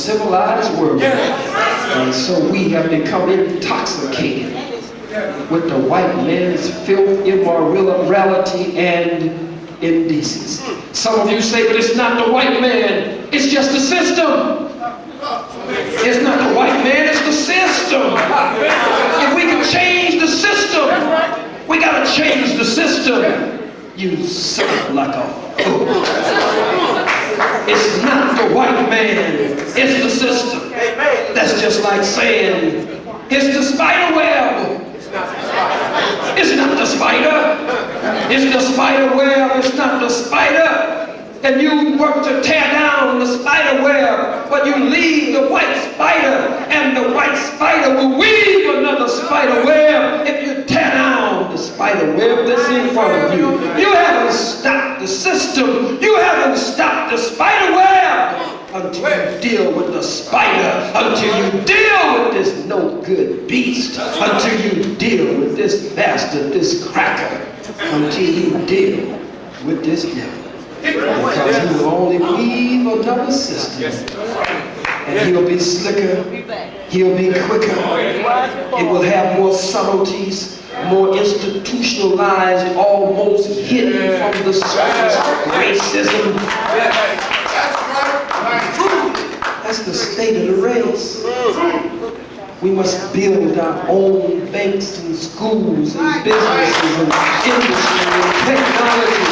civilized world. And so we have become intoxicated with the white man's filth, immorality, and indecency. Some of you say, but it's not the white man, it's just the system. It's not the white man, it's the system. If we can change the system, we gotta change the system. You sound like a fool. It's not the white man, it's the system. That's just like saying, it's the spider web. It's not the spider. It's the spider web. It's not the spider. And you work to tear down the spider web, but you leave the white spider, and the white spider will weave another spider web if you tear down the spider web that's in front of you. You haven't stopped the system. You haven't stopped the spider web until you deal with the spider, until you deal with this no good beast, until you deal with this bastard, this cracker, until you deal with this devil. Because he will only weave another system, and he'll be slicker, he'll be quicker, it will have more subtleties, more institutionalized, almost hidden from the surface racism. That's the state of the race. We must build our own banks and schools and businesses and industry and technology.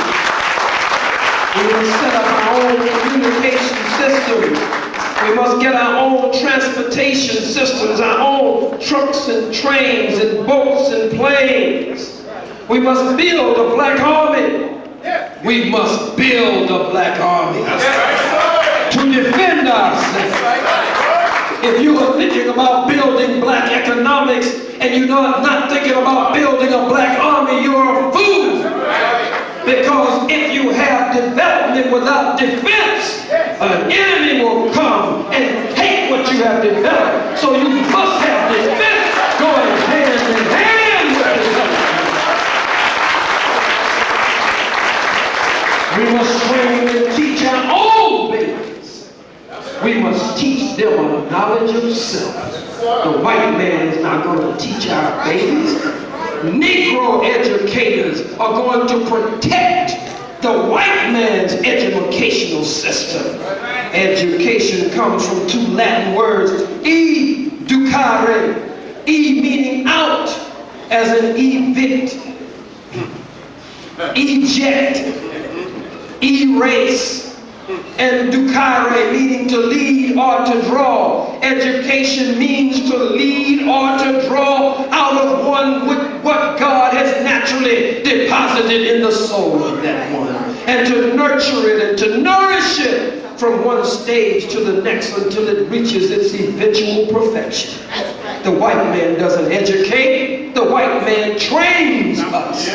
We must set up our own communication systems. We must get our own transportation systems, our own trucks and trains and boats and planes. We must build a black army. We must build a black army to defend ourselves. If you are thinking about building black economics and you're not thinking about building a black army, you're a fool. Because if you have development without defense, an enemy will come and take what you have developed. So you must have defense going hand in hand with development. We must train and teach our own babies. We must teach them a knowledge of self. The white man is not going to teach our babies. Negro educators are going to protect the white man's educational system. Education comes from two Latin words, educare, e meaning out, as in evict, eject, erase, and ducare meaning to lead or to draw. Education means to lead or to draw out of one with what God has naturally deposited in the soul of that one, and to nurture it and to nourish it from one stage to the next until it reaches its eventual perfection. The white man doesn't educate, the white man trains us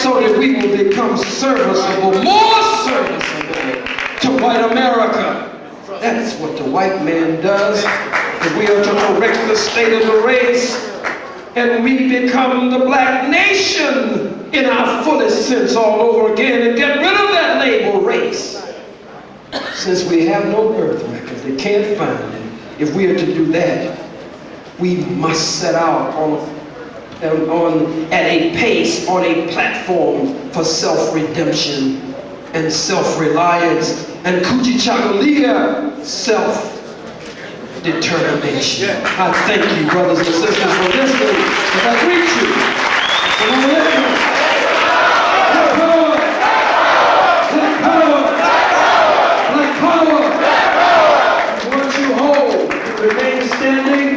so that we will become serviceable, more serviceable to white America. That's what the white man does. If we are to correct the state of the race and we become the black nation in our fullest sense all over again and get rid of that label race. Since we have no birth record, they can't find it. If we are to do that, we must set out at a pace, on a platform for self-redemption and self-reliance and kujichagulia, self-determination. I thank you, brothers and sisters, for listening as I greet you. Black power! Black power! Black power! We want you whole. Remain standing.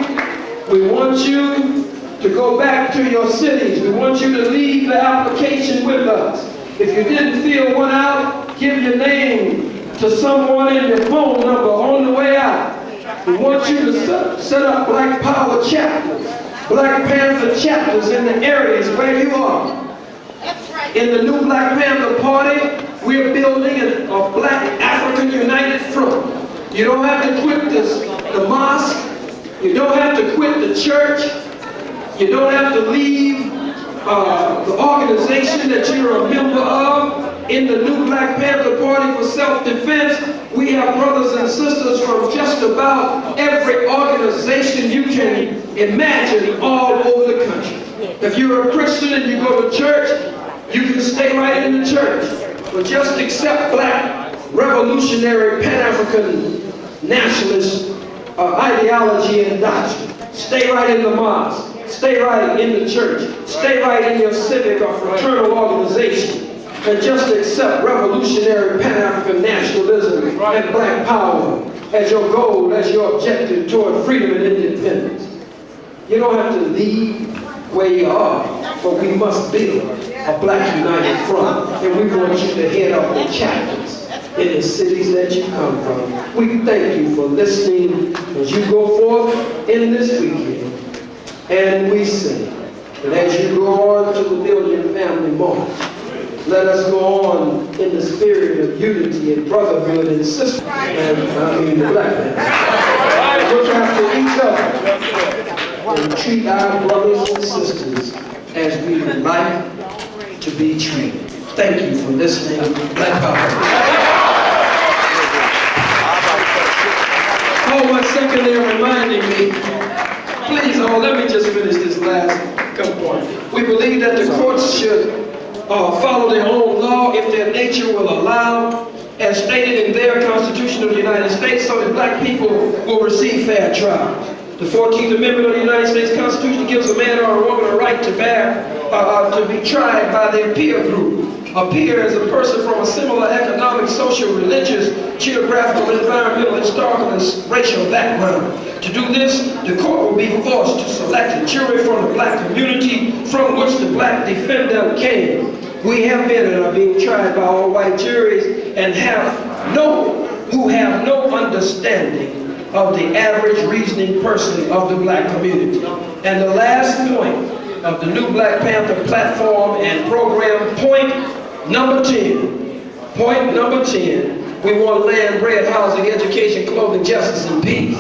We want you to go back to your cities. We want you to leave the application with us. If you didn't fill one out, give your name to someone and your phone number on the way out. We want you to set up Black Power chapters, Black Panther chapters in the areas where you are. In the new Black Panther Party, we're building a Black African United Front. You don't have to quit the mosque. You don't have to quit the church. You don't have to leave the organization that you're a member of. In the new Black Panther Party for self-defense, We have brothers and sisters from just about every organization you can imagine all over the country. If you're a Christian and you go to church, you can stay right in the church. But just accept black revolutionary Pan-African nationalist ideology and doctrine. Stay right in the mosque. Stay right in the church. Stay right in your civic or fraternal organization. And just accept revolutionary Pan-African nationalism and black power as your goal, as your objective toward freedom and independence. You don't have to leave where you are, but we must build a black united front. And we want you to head up the chapters in the cities that you come from. We thank you for listening as you go forth in this weekend. And we say that as you go on to the Million Family March, let us go on in the spirit of unity and brotherhood and sisterhood. And the black man. Look after each other and treat our brothers and sisters as we would like to be treated. Thank you for listening. Black Power. Oh, 1 second, they're reminding me. Please, let me just finish this last couple points. We believe that the courts should follow their own law if their nature will allow, as stated in their Constitution of the United States, so that black people will receive fair trial. The 14th Amendment of the United States Constitution gives a man or a woman a right to be tried by their peer group. A peer is a person from a similar economic, social, religious, geographical, environmental, historical, and racial background. To do this, the court will be forced to select a jury from the black community from which the black defendant came. We have been and are being tried by all white juries and who have no understanding of the average reasoning person of the black community. And the last point of the new Black Panther platform and program, point number 10. Point number 10, we want land, bread, housing, education, clothing, justice, and peace.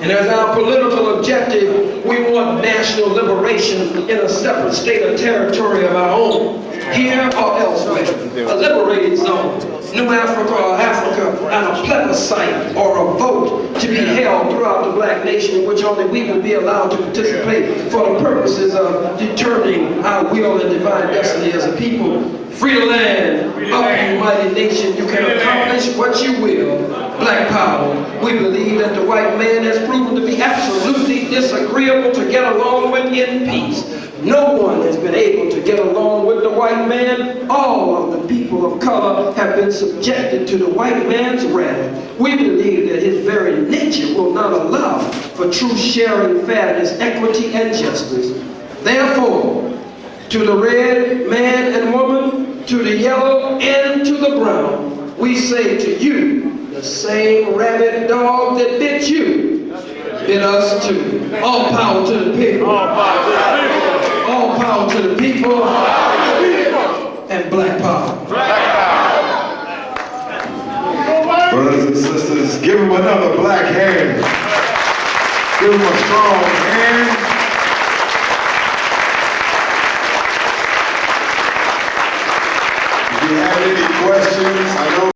And as our political objective, we want national liberation in a separate state or territory of our own, here or elsewhere. A liberated zone, New Africa or Africa, and a plebiscite or a vote to be held throughout the black nation in which only we will be allowed to participate for the purposes of determining our will and divine destiny as a people. Free the land, up you mighty nation, you can accomplish what you will. Black power. We believe that the white man has proven to be absolutely disagreeable to get along with in peace. No one has been able to get along with the white man. All of the people of color have been subjected to the white man's wrath. We believe that his very nature will not allow for true sharing, fairness, equity, and justice. Therefore, to the red man and woman, to the yellow and to the brown, we say to you, the same rabid dog that bit you, bit us too. All power to the people. All power to the people. All power to the people. And black power. Brothers and sisters, give him another black hand. Give him a strong hand. If you have any questions, I know